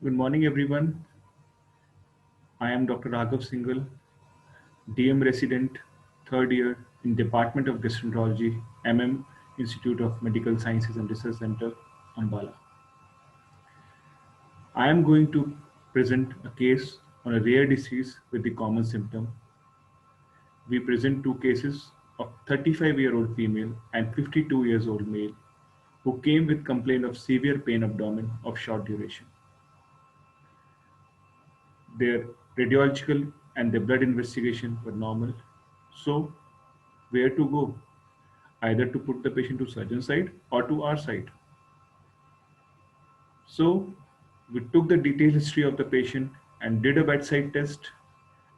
Good morning, everyone. I am Dr. Raghav Singhal, DM resident, third year in Department of Gastroenterology, MM, Institute of Medical Sciences and Research Center, Ambala. I am going to present a case on a rare disease with the common symptom. We present two cases of 35-year-old female and 52 years old male who came with complaint of severe pain abdomen of short duration. Their radiological and their blood investigation were normal. So, where to go? Either to put the patient to surgeon side or to our side. So, we took the detailed history of the patient and did a bedside test,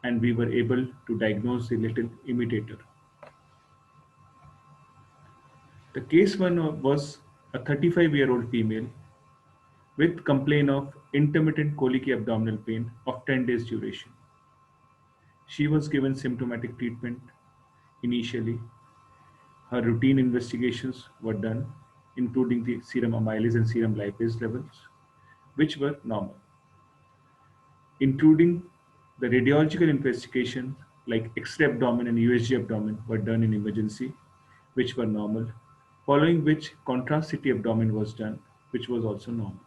and we were able to diagnose the little imitator. The case one was a 35-year-old female with complaint of intermittent colicky abdominal pain of 10 days duration. She was given symptomatic treatment initially. Her routine investigations were done, including the serum amylase and serum lipase levels, which were normal, including the radiological investigation like X-ray abdomen and USG abdomen were done in emergency, which were normal, following which contrast CT abdomen was done, which was also normal.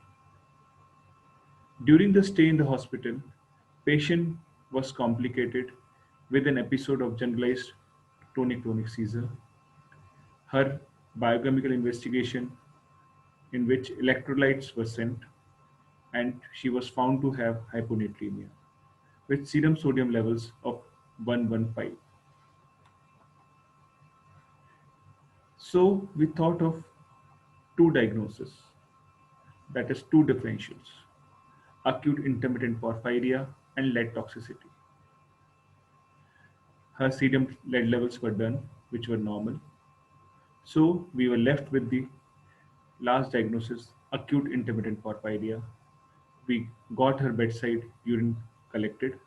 During the stay in the hospital, patient was complicated with an episode of generalized tonic-clonic seizure. Her biochemical investigation in which electrolytes were sent and she was found to have hyponatremia with serum sodium levels of 115. So we thought of two diagnoses, that is two differentials, acute intermittent porphyria and lead toxicity. Her serum lead levels were done, which were normal. So we were left with the last diagnosis, acute intermittent porphyria. We got her bedside urine collected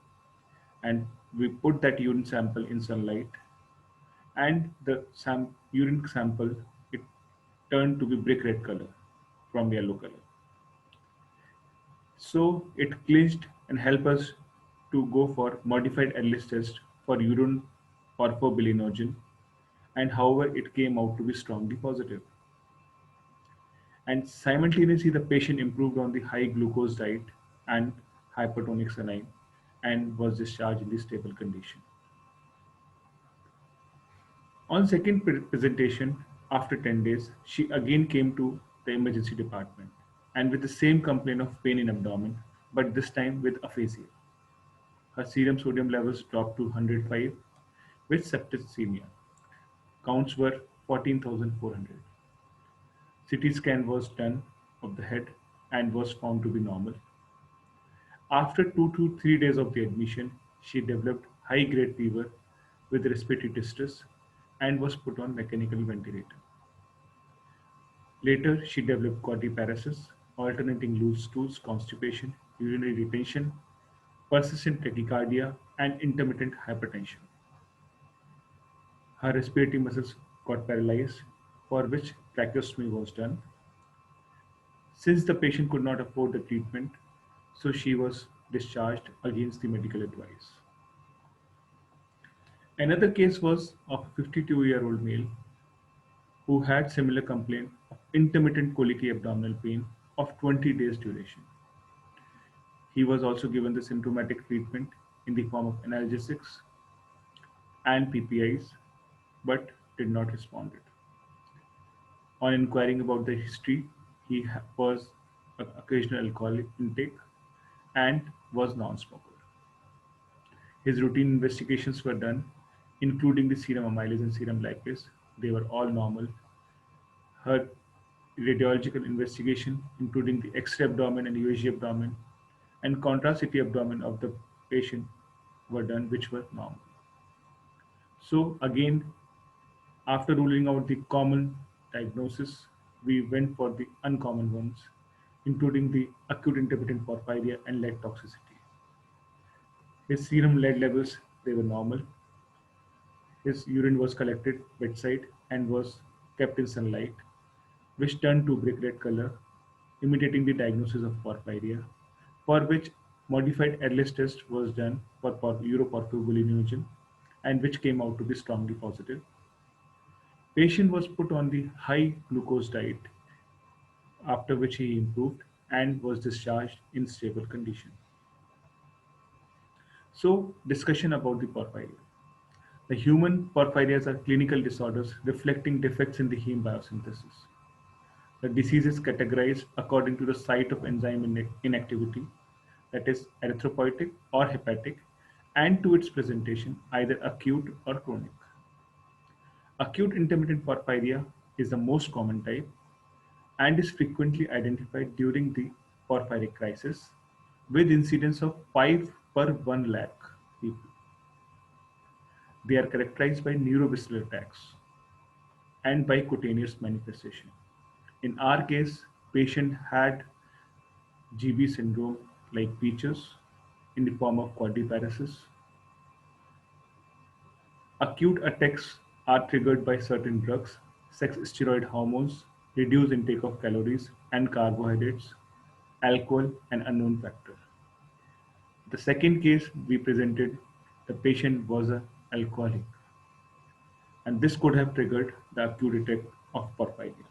and we put that urine sample in sunlight, and the urine sample, it turned to be brick red color from yellow color. So it clinched and helped us to go for modified ELIS test for urine orthobilinogen, and however it came out to be strongly positive. And simultaneously the patient improved on the high glucose diet and hypertonic saline and was discharged in the stable condition. On second presentation, after 10 days, she again came to the emergency department and with the same complaint of pain in abdomen, but this time with aphasia. Her serum sodium levels dropped to 105 with septicemia. Counts were 14,400. CT scan was done of the head and was found to be normal. After 2 to 3 days of the admission, she developed high-grade fever with respiratory distress and was put on mechanical ventilator. Later, she developed quadriparesis, alternating loose stools, constipation, urinary retention, persistent tachycardia, and intermittent hypertension. Her respiratory muscles got paralyzed, for which tracheostomy was done. Since the patient could not afford the treatment, so she was discharged against the medical advice. Another case was of a 52-year-old male who had similar complaint of intermittent colicky abdominal pain of 20 days duration. He was also given the symptomatic treatment in the form of analgesics and PPIs, but did not respond. On inquiring about the history, he was an occasional alcohol intake and was non-smoker. His routine investigations were done, including the serum amylase and serum lipase. They were all normal. Her radiological investigation, including the X-ray abdomen and USG abdomen, and contrast CT abdomen of the patient were done, which were normal. So again, after ruling out the common diagnosis, we went for the uncommon ones, including the acute intermittent porphyria and lead toxicity. His serum lead levels, they were normal. His urine was collected bedside and was kept in sunlight, which turned to brick red color, imitating the diagnosis of porphyria. for which modified ELIS test was done for uroporphyrobilinogen and which came out to be strongly positive. Patient was put on the high glucose diet, after which he improved and was discharged in stable condition. So, discussion about the porphyria. The human porphyrias are clinical disorders reflecting defects in the heme biosynthesis. The disease is categorized according to the site of enzyme inactivity, that is erythropoietic or hepatic, and to its presentation, either acute or chronic. Acute intermittent porphyria is the most common type and is frequently identified during the porphyric crisis with incidence of 5 per 1 lakh people. They are characterized by neurovisceral attacks and by cutaneous manifestation. In our case, patient had GB syndrome like Peaches in the form of quadriparesis. Acute attacks are triggered by certain drugs, sex steroid hormones, reduced intake of calories and carbohydrates, alcohol, and unknown factor. The second case we presented, the patient was an alcoholic, and this could have triggered the acute attack of porphyria.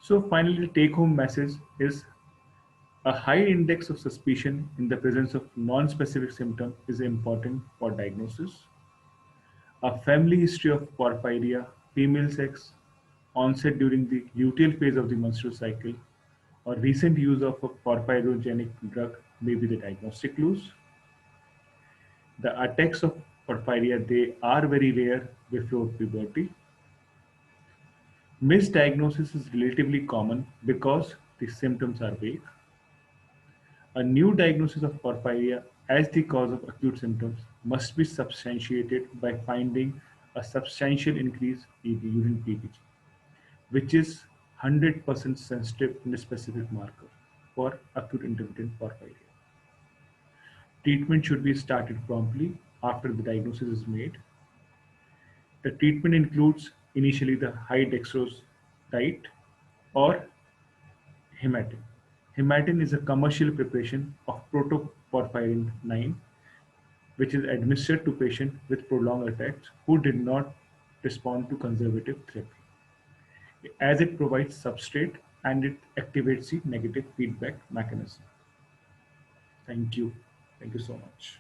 So finally, the take-home message is a high index of suspicion in the presence of non-specific symptom is important for diagnosis. A family history of porphyria, female sex, onset during the luteal phase of the menstrual cycle, or recent use of a porphyrogenic drug may be the diagnostic clues. The attacks of porphyria, they are very rare before puberty. Misdiagnosis is relatively common because the symptoms are vague. A new diagnosis of porphyria as the cause of acute symptoms must be substantiated by finding a substantial increase in the urine PBG, which is 100% sensitive in a specific marker for acute intermittent porphyria. Treatment should be started promptly after the diagnosis is made. The treatment includes initially the high dextrose diet or Hematin. Hematin is a commercial preparation of protoporphyrin IX, which is administered to patients with prolonged attacks who did not respond to conservative therapy, as it provides substrate and it activates the negative feedback mechanism. Thank you. Thank you so much.